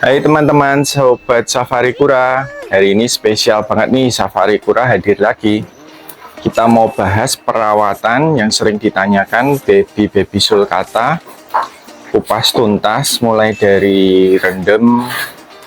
Hai teman-teman, sobat Safari Kura. Hari ini spesial banget nih, Safari Kura hadir lagi. Kita mau bahas perawatan yang sering ditanyakan baby sulcata, kupas tuntas mulai dari rendam,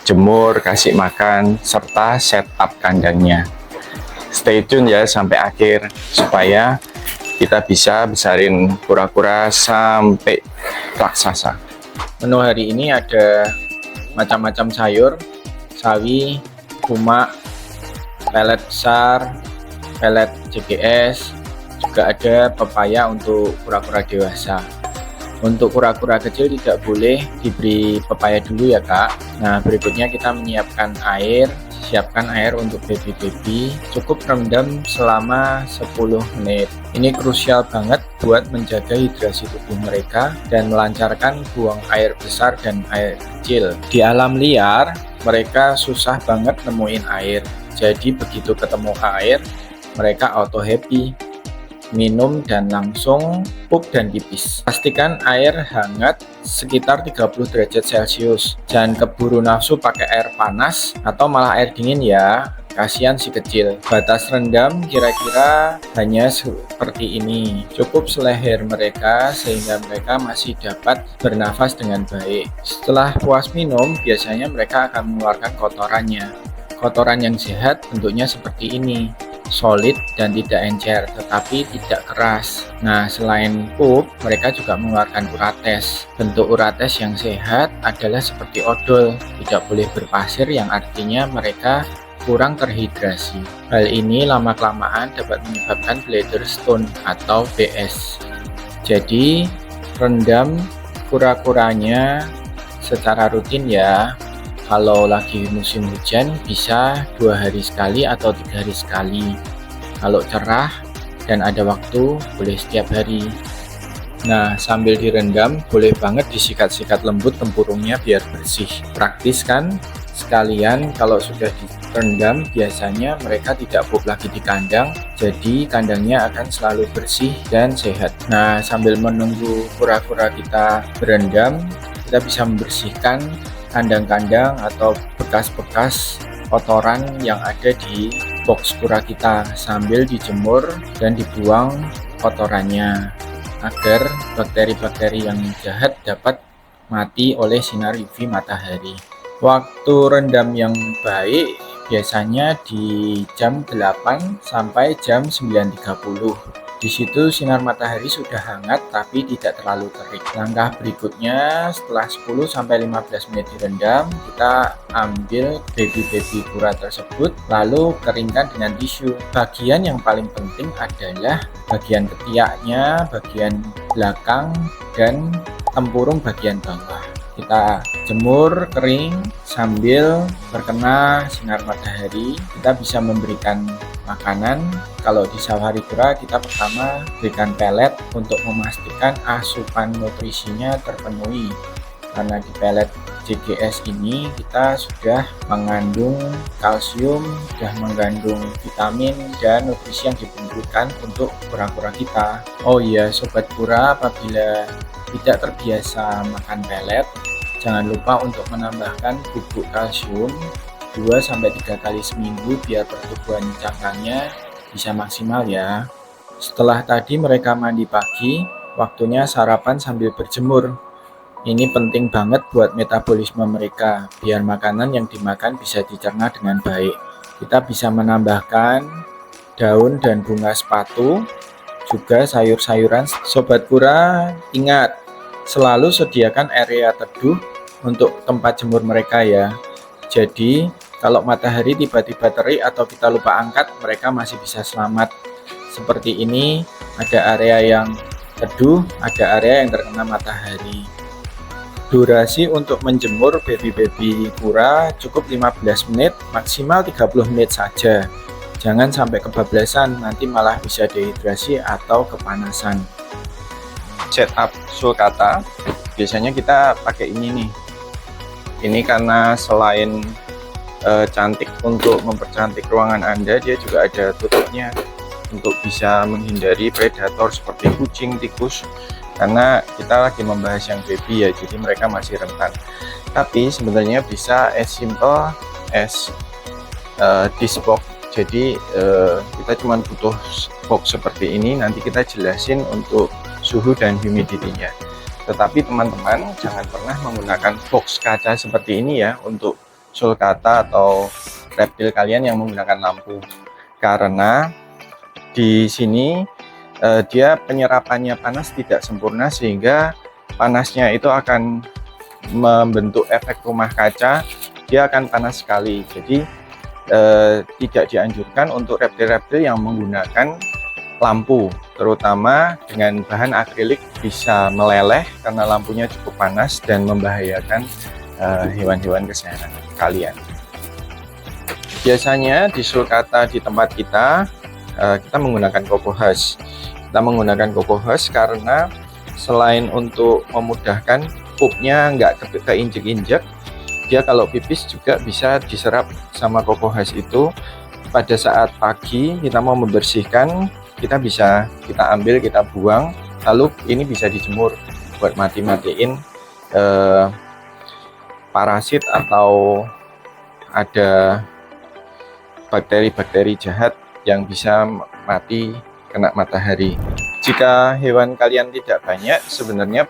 jemur, kasih makan, serta setup kandangnya. Stay tune ya sampai akhir supaya kita bisa besarin kura-kura sampai raksasa. Menu hari ini ada macam-macam sayur, sawi, kumak, pelet besar, pelet JGS, juga ada pepaya untuk kura-kura dewasa. Untuk kura-kura kecil tidak boleh diberi pepaya dulu ya kak. Nah berikutnya kita menyiapkan air. Siapkan air untuk baby-baby, cukup rendam selama 10 menit. Ini krusial banget buat menjaga hidrasi tubuh mereka dan melancarkan buang air besar dan air kecil. Di alam liar, mereka susah banget nemuin air. Jadi begitu ketemu air, mereka auto happy. Minum dan langsung pup dan pipis. Pastikan air hangat sekitar 30 derajat Celcius. Jangan keburu nafsu pakai air panas atau malah air dingin ya. Kasihan si kecil. Batas rendam kira-kira hanya seperti ini. Cukup seleher mereka sehingga mereka masih dapat bernafas dengan baik. Setelah puas minum, biasanya mereka akan mengeluarkan kotorannya. Kotoran yang sehat bentuknya seperti ini. Solid dan tidak encer, tetapi tidak keras. Nah, selain pup, mereka juga mengeluarkan urates. Bentuk urates yang sehat adalah seperti odol, tidak boleh berpasir yang artinya mereka kurang terhidrasi. Hal ini lama-kelamaan dapat menyebabkan bladder stone atau BS. Jadi, rendam kura-kuranya secara rutin ya. Kalau lagi musim hujan bisa 2 hari sekali atau 3 hari sekali. Kalau cerah dan ada waktu boleh setiap hari. Nah sambil direndam boleh banget disikat-sikat lembut tempurungnya biar bersih. Praktis kan? Sekalian kalau sudah direndam biasanya mereka tidak pup lagi di kandang. Jadi kandangnya akan selalu bersih dan sehat. Nah sambil menunggu kura-kura kita berendam, kita bisa membersihkan kandang-kandang atau bekas-bekas kotoran yang ada di box kura kita sambil dijemur dan dibuang kotorannya agar bakteri-bakteri yang jahat dapat mati oleh sinar UV matahari. Waktu rendam yang baik biasanya di jam 8 sampai jam 9.30. Di situ sinar matahari sudah hangat tapi tidak terlalu terik. Langkah berikutnya setelah 10 sampai 15 menit direndam, kita ambil baby kura tersebut lalu keringkan dengan tisu. Bagian yang paling penting adalah bagian ketiaknya, bagian belakang dan tempurung bagian bawah. Kita jemur kering sambil terkena sinar matahari. Kita bisa memberikan makanan. Kalau di Safari Kura kita pertama berikan pelet untuk memastikan asupan nutrisinya terpenuhi. Karena di pelet JGS ini kita sudah mengandung kalsium, sudah mengandung vitamin dan nutrisi yang dibutuhkan untuk kura-kura kita. Oh iya sobat kura, apabila tidak terbiasa makan pelet, jangan lupa untuk menambahkan bubuk kalsium 2-3 kali seminggu biar pertumbuhan cangkangnya bisa maksimal ya. Setelah tadi mereka mandi pagi, waktunya sarapan sambil berjemur. Ini penting banget buat metabolisme mereka, biar makanan yang dimakan bisa dicerna dengan baik. Kita bisa menambahkan daun dan bunga sepatu, juga sayur-sayuran. Sobat kura, ingat, selalu sediakan area teduh untuk tempat jemur mereka ya. Jadi kalau matahari tiba-tiba terik atau kita lupa angkat, mereka masih bisa selamat. Seperti ini, ada area yang teduh, ada area yang terkena matahari. Durasi untuk menjemur baby kura cukup 15 menit, maksimal 30 menit saja. Jangan sampai kebablasan, nanti malah bisa dehidrasi atau kepanasan. Setup sulcata biasanya kita pakai ini nih. Ini karena selain cantik untuk mempercantik ruangan Anda, dia juga ada tutupnya untuk bisa menghindari predator seperti kucing, tikus, karena kita lagi membahas yang baby ya, jadi mereka masih rentan. Tapi sebenarnya bisa as simple as this box. Jadi kita cuma butuh box seperti ini, nanti kita jelasin untuk suhu dan humidity-nya. Tetapi teman-teman jangan pernah menggunakan box kaca seperti ini ya untuk sulcata atau reptil kalian yang menggunakan lampu, karena di sini dia penyerapannya panas tidak sempurna, sehingga panasnya itu akan membentuk efek rumah kaca, dia akan panas sekali. Jadi tidak dianjurkan untuk reptil-reptil yang menggunakan lampu, terutama dengan bahan akrilik, bisa meleleh karena lampunya cukup panas dan membahayakan hewan-hewan kesayangan kalian. Biasanya di sulcata di tempat kita menggunakan Coco Husk. Kita menggunakan Coco Husk karena selain untuk memudahkan pupnya nggak keinjek-injek, dia kalau pipis juga bisa diserap sama Coco Husk itu. Pada saat pagi kita mau membersihkan, kita ambil, kita buang, lalu ini bisa dijemur buat matiin parasit atau ada bakteri-bakteri jahat yang bisa mati kena matahari. Jika hewan kalian tidak banyak, sebenarnya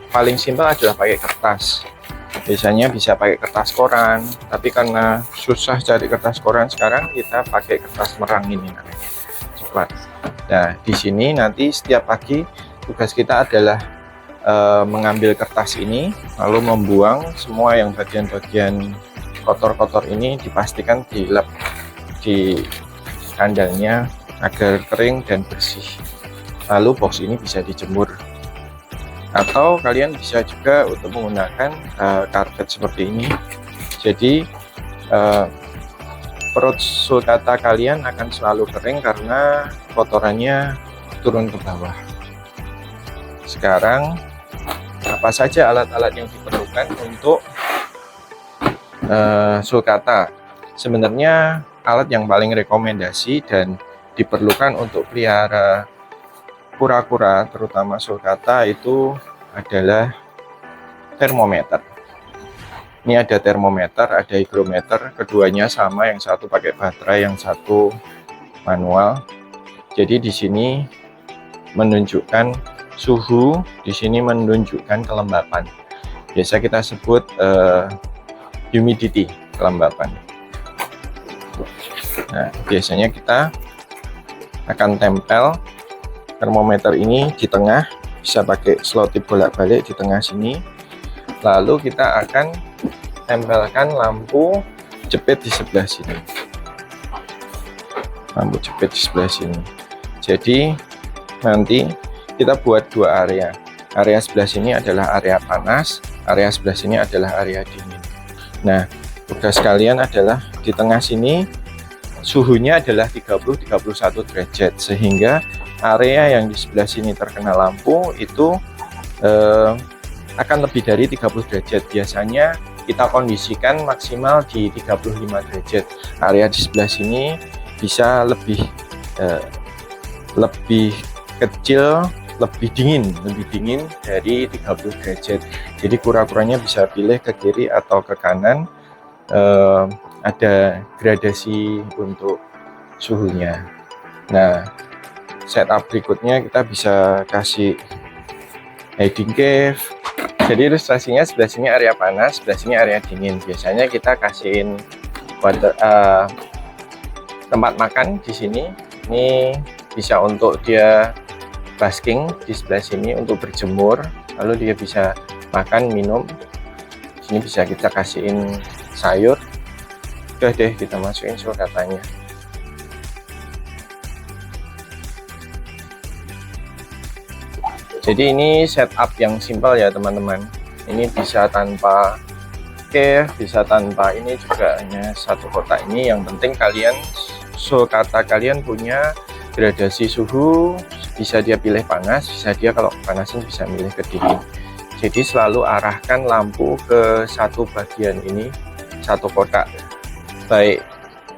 paling simpel adalah pakai kertas. Biasanya bisa pakai kertas koran, tapi karena susah cari kertas koran sekarang, kita pakai kertas merang ini namanya, coklat. Nah, di sini nanti setiap pagi tugas kita adalah mengambil kertas ini, lalu membuang semua yang bagian-bagian kotor-kotor ini, dipastikan dilap di kandangnya agar kering dan bersih. Lalu box ini bisa dijemur. Atau kalian bisa juga untuk menggunakan karpet seperti ini. Jadi perut sulcata kalian akan selalu kering karena kotorannya turun ke bawah. Sekarang apa saja alat-alat yang diperlukan untuk sulcata? Sebenarnya alat yang paling rekomendasi dan diperlukan untuk pelihara kura-kura, terutama sulcata, itu adalah termometer. Ini ada termometer, ada hygrometer, keduanya sama, yang satu pakai baterai, yang satu manual. Jadi di sini menunjukkan suhu, di sini menunjukkan kelembapan. Biasa kita sebut humidity, kelembapan. Nah, biasanya kita akan tempel termometer ini di tengah, bisa pakai selotip bolak-balik di tengah sini. Lalu kita akan tempelkan lampu jepit di sebelah sini. Lampu jepit di sebelah sini. Jadi nanti kita buat dua area. Area sebelah sini adalah area panas, area sebelah sini adalah area dingin. Nah, tugas kalian adalah di tengah sini suhunya adalah 30-31 derajat, sehingga area yang di sebelah sini terkena lampu itu akan lebih dari 30 derajat. Biasanya kita kondisikan maksimal di 35 derajat. Area di sebelah sini bisa lebih kecil, lebih dingin dari 30 derajat. Jadi kura-kuranya bisa pilih ke kiri atau ke kanan. Ada gradasi untuk suhunya. Nah, setup berikutnya kita bisa kasih hiding cave. Jadi ilustrasinya sebelah sini area panas, sebelah sini area dingin. Biasanya kita kasihin tempat makan di sini. Ini bisa untuk dia basking di sebelah sini untuk berjemur, lalu dia bisa makan, minum. Sini bisa kita kasihin sayur. Udah deh, kita masukin sulcatanya. Jadi ini setup yang simpel ya teman-teman. Ini bisa tanpa cave, bisa tanpa ini, juga hanya satu kotak ini. Yang penting kalian sulcata kalian punya gradasi suhu, bisa dia pilih panas, bisa dia kalau panasin bisa milih ke dingin. Jadi selalu arahkan lampu ke satu bagian ini, satu kotak. Baik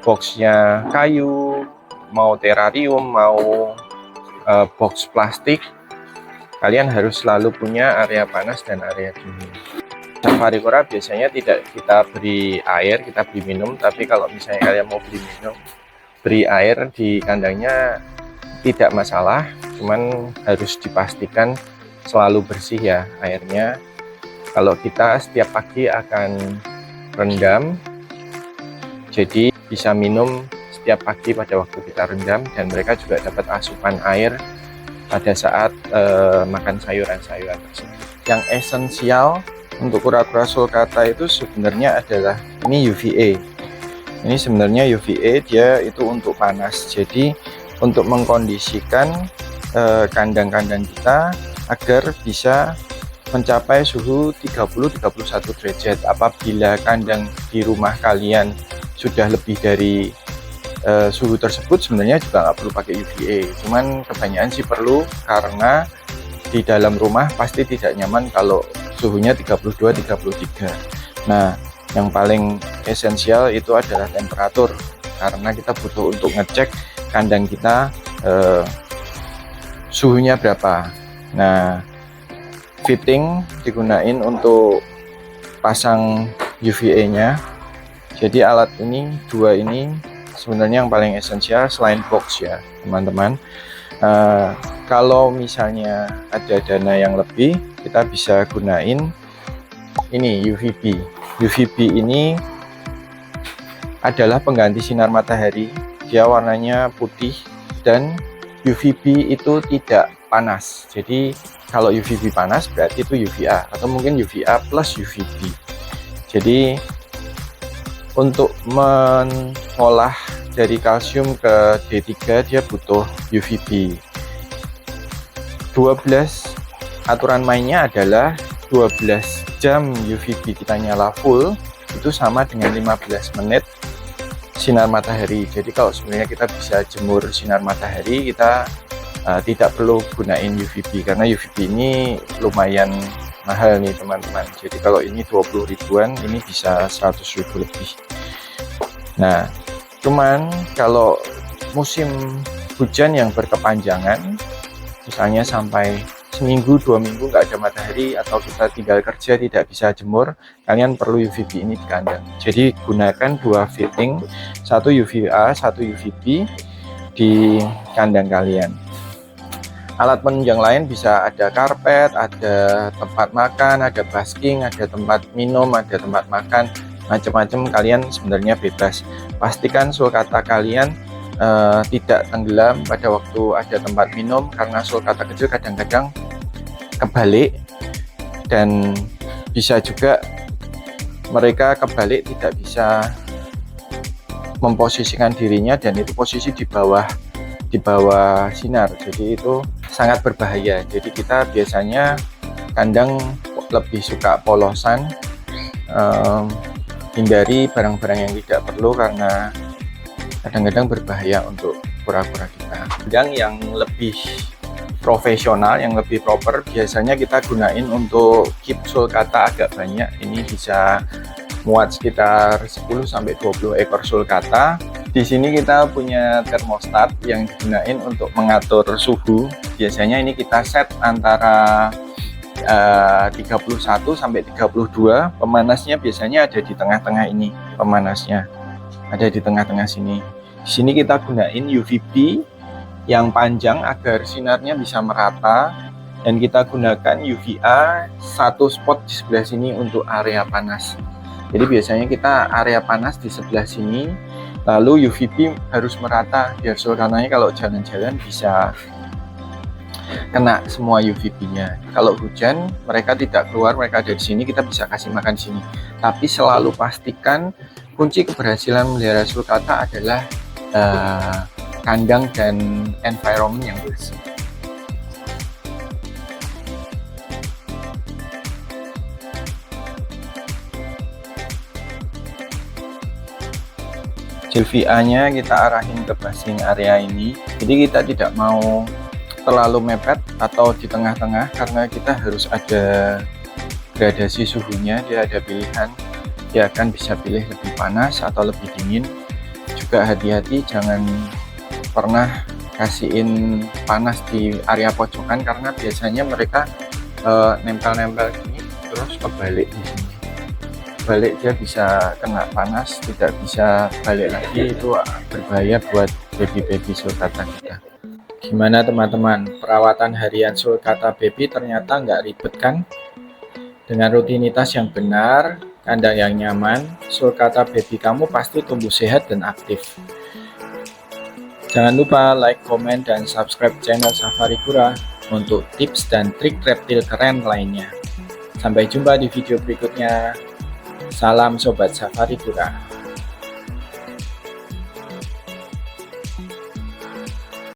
boxnya kayu, mau terrarium, mau box plastik, kalian harus selalu punya area panas dan area dingin. Safaricura biasanya tidak kita beri air, kita beri minum, tapi kalau misalnya kalian mau beri minum, beri air di kandangnya tidak masalah, cuman harus dipastikan selalu bersih ya airnya. Kalau kita setiap pagi akan rendam, jadi bisa minum setiap pagi pada waktu kita rendam, dan mereka juga dapat asupan air pada saat makan sayuran-sayuran tersebut. Yang esensial untuk kura-kura sulcata itu sebenarnya adalah ini UVA. Ini sebenarnya UVA, dia itu untuk panas, jadi untuk mengkondisikan kandang-kandang kita agar bisa mencapai suhu 30-31 derajat. Apabila kandang di rumah kalian sudah lebih dari suhu tersebut, sebenarnya juga nggak perlu pakai UVA, cuman kebanyakan sih perlu karena di dalam rumah pasti tidak nyaman kalau suhunya 32-33. Nah, yang paling esensial itu adalah temperatur, karena kita butuh untuk ngecek kandang kita suhunya berapa. Nah, fitting digunain untuk pasang UVA nya. Jadi alat ini, dua ini sebenarnya yang paling esensial selain box ya teman-teman. Kalau misalnya ada dana yang lebih, kita bisa gunain ini UVB. UVB ini adalah pengganti sinar matahari, dia warnanya putih, dan UVB itu tidak panas. Jadi kalau UVB panas berarti itu UVA, atau mungkin UVA plus UVB. Jadi untuk mengolah dari kalsium ke D3 dia butuh UVB. 12 aturan mainnya adalah 12 jam UVB kita nyala full itu sama dengan 15 menit sinar matahari. Jadi kalau sebenarnya kita bisa jemur sinar matahari, kita tidak perlu gunain UVB, karena UVB ini lumayan mahal nih teman-teman. Jadi kalau ini 20 ribuan, ini bisa 100 ribu lebih. Nah, cuman kalau musim hujan yang berkepanjangan, misalnya sampai seminggu 2 minggu nggak ada matahari, atau kita tinggal kerja tidak bisa jemur, kalian perlu UVB ini di kandang. Jadi gunakan dua fitting, satu UVA, satu UVB di kandang kalian. Alat penunjang lain bisa ada karpet, ada tempat makan, ada basking, ada tempat minum, ada tempat makan, macam-macam. Kalian sebenarnya bebas. Pastikan sulcata kalian tidak tenggelam pada waktu ada tempat minum, karena sulcata kecil kadang-kadang kebalik, dan bisa juga mereka kebalik tidak bisa memposisikan dirinya, dan itu posisi di bawah sinar, jadi itu sangat berbahaya. Jadi kita biasanya kandang lebih suka polosan, hindari barang-barang yang tidak perlu karena kadang-kadang berbahaya untuk kura-kura kita. Kandang yang lebih profesional, yang lebih proper, biasanya kita gunain untuk keep sulcata agak banyak. Ini bisa muat sekitar 10-20 ekor sulcata. Di sini kita punya termostat yang digunain untuk mengatur suhu. Biasanya ini kita set antara 31 sampai 32. Pemanasnya biasanya ada di tengah-tengah ini. Pemanasnya ada di tengah-tengah sini. Di sini kita gunain UVB yang panjang agar sinarnya bisa merata, dan kita gunakan UVA satu spot di sebelah sini untuk area panas. Jadi biasanya kita area panas di sebelah sini, lalu UVB harus merata biar sulcatanya kalau jalan-jalan bisa kena semua UVB-nya. Kalau hujan mereka tidak keluar, mereka ada di sini, kita bisa kasih makan di sini. Tapi selalu pastikan kunci keberhasilan melihara sulcata adalah kandang dan environment yang bersih. JLVA-nya kita arahin ke basing area ini, jadi kita tidak mau terlalu mepet atau di tengah-tengah, karena kita harus ada gradasi suhunya. Dia ada pilihan, dia akan bisa pilih lebih panas atau lebih dingin. Juga hati-hati jangan pernah kasihin panas di area pojokan, karena biasanya mereka nempel-nempel gini terus kebalik di sini. balik dia bisa kena panas, tidak bisa balik lagi, itu berbahaya buat baby sulcata kita. Gimana teman-teman, perawatan harian sulcata baby ternyata nggak ribet kan? Dengan rutinitas yang benar, kandang yang nyaman, sulcata baby kamu pasti tumbuh sehat dan aktif. Jangan lupa like, komen, dan subscribe channel Safaricura untuk tips dan trik reptil keren lainnya. Sampai jumpa di video berikutnya. Salam Sobat Safaricura.